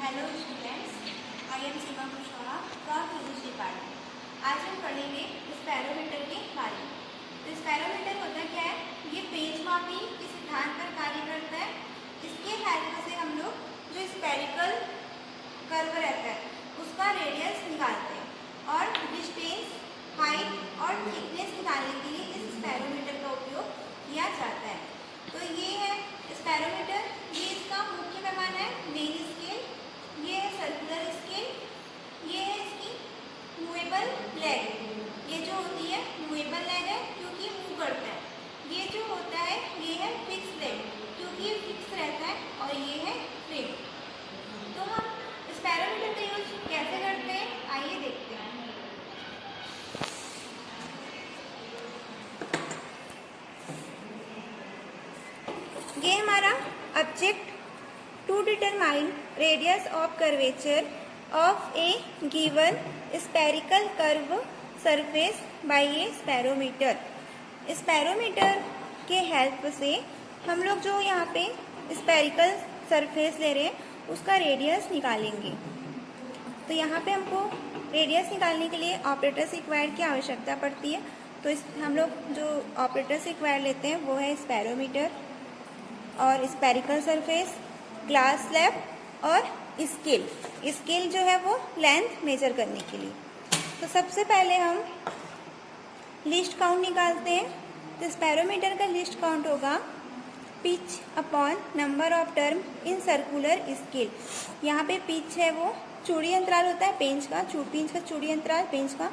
Hello students, I am Seema Kushwaha from physics department. आज हम पढ़ेंगे स्पैरोमीटर के बारे में। तो स्पैरोमीटर होता क्या है? ये पेज मापी के सिद्धांत पर कार्य करता है। इसके हेल्प से हम लोग जो स्पेरिकल कर्व रहता है उसका रेडियस निकालते हैं और डिस्टेंस, हाइट और थिकनेस निकालने के लिए इस स्पैरोमीटर का उपयोग किया जाता है। तो ये है स्पैरोमीटर, ये इसका मुख्य पैमाना है, मेन स्केल। ये है सर्कुलर स्केल, ये है इसकी मूवेबल लेग। ये जो होती है मूवेबल लेग है क्योंकि मूव करता है। ये जो होता है ये है फिक्स लेग क्योंकि ये फिक्स रहता है, और ये है फ्रेम। तो हम स्पैरोमीटर का यूज कैसे करते हैं, आइए देखते हैं। ये हमारा object to determine radius of curvature of a given spherical curve surface by a spherometer. Spherometer के हेल्प से हम लोग जो यहाँ पे स्पेरिकल सरफेस ले रहे हैं उसका रेडियस निकालेंगे। तो यहाँ पे हमको रेडियस निकालने के लिए ऑपरेटर स्क्वायर की आवश्यकता पड़ती है। तो हम लोग जो ऑपरेटर स्क्वायर लेते हैं वो है स्पैरोमीटर और स्पेरिकल सरफेस, ग्लास स्लैब और स्केल। स्केल जो है वो लेंथ मेजर करने के लिए। तो सबसे पहले हम लिस्ट काउंट निकालते हैं। तो स्पैरोमीटर का लिस्ट काउंट होगा pitch upon number of term in circular scale. यहाँ पे पिच है वो चूड़ी अंतराल होता है पेंच का, पिंच का चूड़ी अंतराल पेंच का।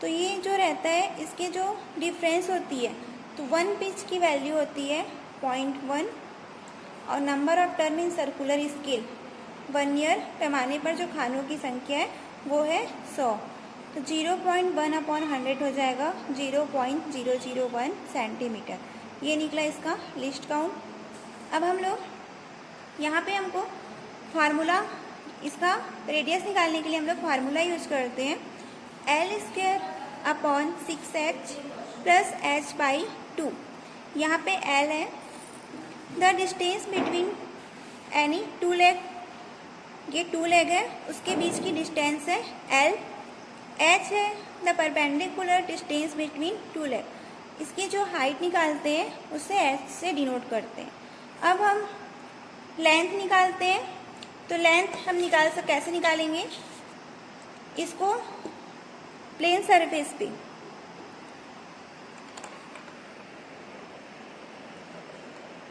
तो ये जो रहता है इसके जो डिफरेंस होती है, तो 1 पिच की वैल्यू होती है 0.1 और number of term in circular scale vernier पैमाने पर जो खानों की संख्या है वो है 100। तो 0.1 अपॉन 100 हो जाएगा 0.001 सेंटीमीटर। ये निकला इसका लिस्ट काउंट। अब हम लोग यहाँ पे हमको फार्मूला, इसका रेडियस निकालने के लिए हम लोग फार्मूला यूज करते हैं L² upon 6h plus h/2। यहाँ पे L है the distance between any two leg, ये टू लेग है उसके बीच की डिस्टेंस है L। H है the perpendicular distance between two leg, इसकी जो हाइट निकालते हैं उसे H से डिनोट करते हैं। अब हम लेंथ निकालते हैं। तो लेंथ हम कैसे निकालेंगे, इसको प्लेन सरफेस पे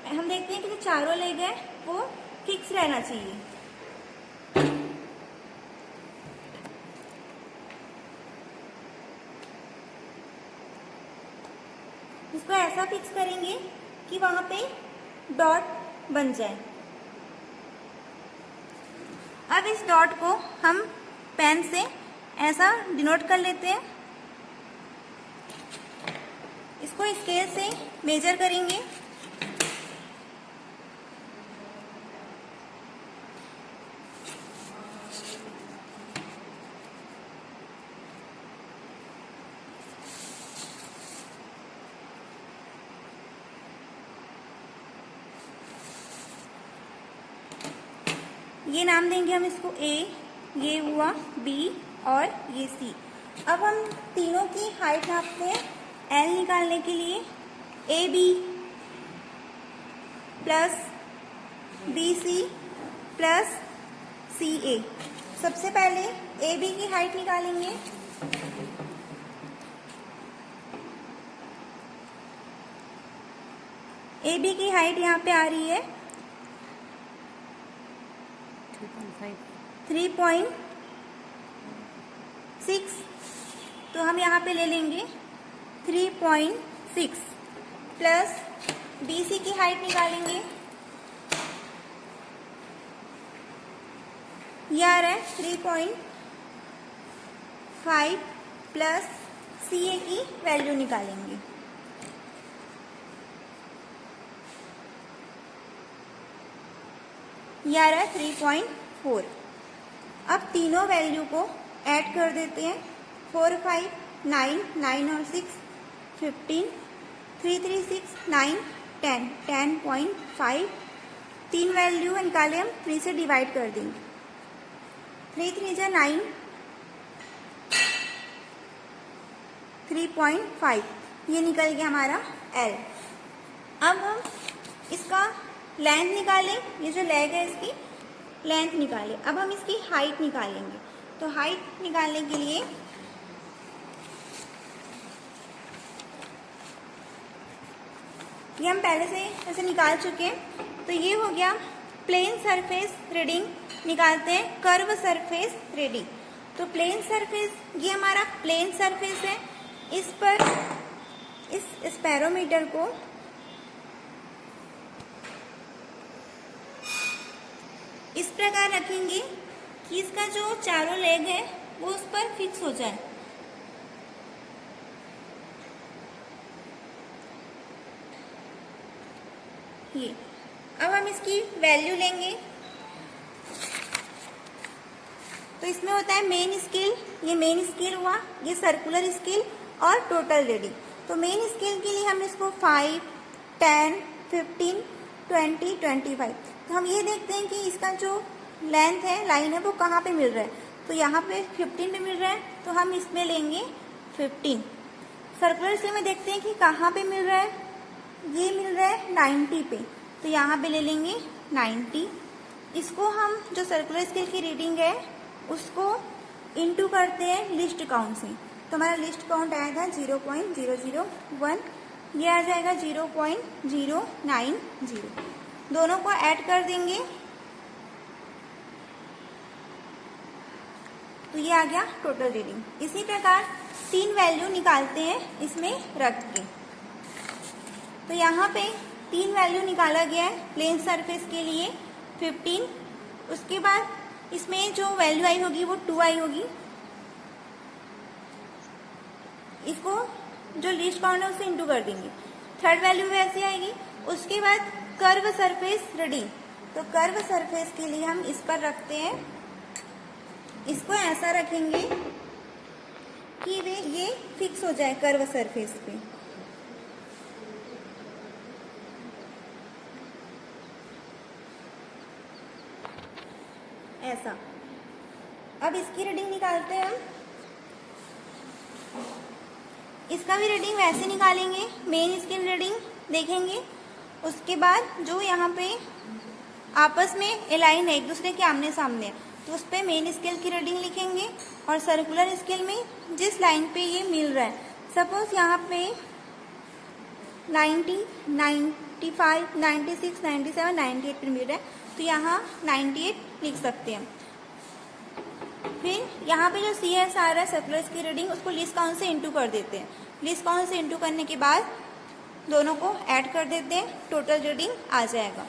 हम देखते हैं कि जो चारों लेग है वो फिक्स रहना चाहिए। इसको ऐसा फिक्स करेंगे कि वहां पे डॉट बन जाए। अब इस डॉट को हम पेन से ऐसा डिनोट कर लेते हैं। इसको स्केल से मेजर करेंगे। ये नाम देंगे हम इसको A, ये हुआ B और ये C। अब हम तीनों की हाइट नापते हैं L निकालने के लिए। AB plus BC plus CA। सबसे पहले AB की हाइट निकालेंगे। AB की हाइट यहाँ पे आ रही है 3.6। तो हम यहाँ पे ले लेंगे 3.6 प्लस BC की हाइट निकालेंगे। ये आ रहा है 3.5 प्लस CA की वैल्यू निकालेंगे। ये आ रहा है 3.4। अब तीनों वैल्यू को ऐड कर देते हैं। 4, 5, 9, 9 और 6, 15, 3, 3, 6, 9, 10, 10.5। तीन वैल्यू निकाले हम 3 से डिवाइड कर देंगे। 3 3 जा 9, 3.5 ये निकल गया हमारा L। अब हम इसका लेंथ निकालें, ये जो लेग है इसकी लेंथ निकालें। अब हम इसकी हाइट निकालेंगे। तो हाइट निकालने के लिए ये हम पहले से ऐसे निकाल चुके हैं। तो ये हो गया प्लेन सरफेस रीडिंग, निकालते हैं कर्व सरफेस रीडिंग। तो प्लेन सरफेस, ये हमारा प्लेन सरफेस है। इस पर इस स्पेरोमीटर को इस प्रकार रखेंगे कि इसका जो चारों लेग है वो उस पर फिक्स हो जाए। ये अब हम इसकी वैल्यू लेंगे। तो इसमें होता है मेन स्केल, ये मेन स्केल हुआ, ये सर्कुलर स्केल और टोटल रीडिंग। तो मेन स्केल के लिए हम इसको 5, 10, 15, 20, 25। तो हम ये देखते हैं कि इसका जो लेंथ है, लाइन है, वो कहाँ पे मिल रहा है। तो यहाँ पे 15 पे मिल रहा है, तो हम इसमें लेंगे 15। सर्कुलर स्केल में देखते हैं कि कहाँ पे मिल रहा है, ये मिल रहा है 90 पे, तो यहाँ पे ले लेंगे 90। इसको हम जो सर्कुलर स्केल की रीडिंग है उसको इनटू करते हैं लिस्ट काउंट से। तो हमारा लिस्ट काउंट आया था 0.001, ये आ जाएगा 0.090। दोनों को ऐड कर देंगे तो ये आ गया टोटल रीडिंग। इसी प्रकार 3 वैल्यू निकालते हैं इसमें रख के। तो यहाँ पे 3 वैल्यू निकाला गया है प्लेन सरफेस के लिए 15। उसके बाद इसमें जो वैल्यू आई होगी वो 2 आई होगी। इसको जो लिस्ट काउंट है उससे इंटू कर देंगे। थर्ड वैल्यू वैसे आएगी। उसके बाद कर्व सरफेस रीडिंग, तो कर्व सरफेस के लिए हम इस पर रखते हैं, इसको ऐसा रखेंगे कि ये फिक्स हो जाए कर्व सरफेस पे। ऐसा। अब इसकी रीडिंग निकालते हैं हम। इसका भी रीडिंग वैसे निकालेंगे, मेन स्केल रीडिंग देखेंगे। उसके बाद जो यहाँ पे आपस में अलाइन है, एक दूसरे के आमने सामने, तो उस पर मेन स्केल की रीडिंग लिखेंगे। और सर्कुलर स्केल में जिस लाइन पे ये मिल रहा है, सपोज यहाँ पे 90, 95, 96, 97, 98 पे मिल रहा है, तो यहाँ 98 लिख सकते हैं। फिर यहाँ पे जो CS आ रहा है सर्कुलर की रीडिंग, उसको लिस्ट काउंट से इंटू कर देते हैं। लिस्ट काउंट से इंटू करने के बाद दोनों को ऐड कर देते हैं, टोटल रीडिंग आ जाएगा।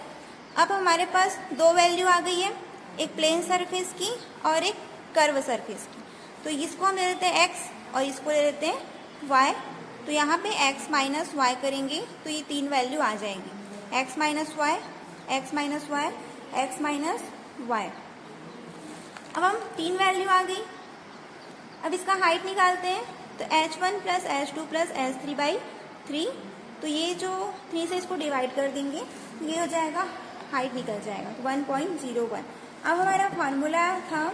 अब हमारे पास 2 वैल्यू आ गई है, एक प्लेन सरफेस की और एक कर्व सरफेस की। तो इसको हम ले लेते हैं x और इसको ले लेते हैं y। तो यहाँ पे x माइनस वाई करेंगे तो ये 3 वैल्यू आ जाएंगी, x minus y, x minus y, x minus y. अब हम 3 वैल्यू आ गई। अब इसका हाइट निकालते हैं। तो h1 plus h2 plus h3/3। तो ये जो 3 से इसको डिवाइड कर देंगे, ये हो जाएगा, हाइट निकल जाएगा 1.01। अब हमारा फॉर्मूला था,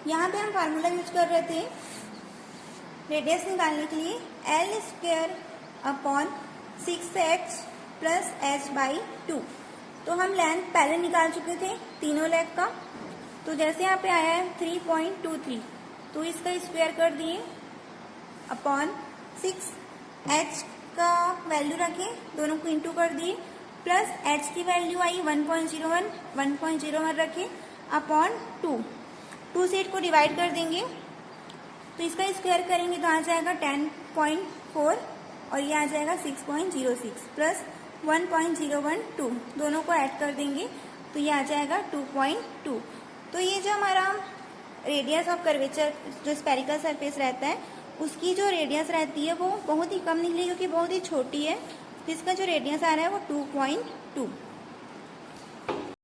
यहाँ पे हम फार्मूला यूज कर रहे थे रेडियस निकालने के लिए, L²/6h प्लस h/2। तो हम लेंथ पहले निकाल चुके थे तीनों लेग का। तो जैसे यहाँ पे आया है 3.23, तो इसका स्क्वायर कर दिए अपॉन 6h का वैल्यू रखे, दोनों को इंटू कर दिए, प्लस h की वैल्यू आई 1.01 रखे अपॉन 2 से 8 को डिवाइड कर देंगे। तो इसका स्क्वायर करेंगे तो आ जाएगा 10.4 और ये आ जाएगा 6.06 प्लस 1.012, दोनों को ऐड कर देंगे तो ये आ जाएगा 2.2। तो ये जो हमारा रेडियस ऑफ कर्वेचर जो स्पेरिकल सरफेस रहता है, उसकी जो रेडियस रहती है वो बहुत ही कम निकली, क्योंकि बहुत ही छोटी है। इसका जो रेडियस आ रहा है वो 2.2।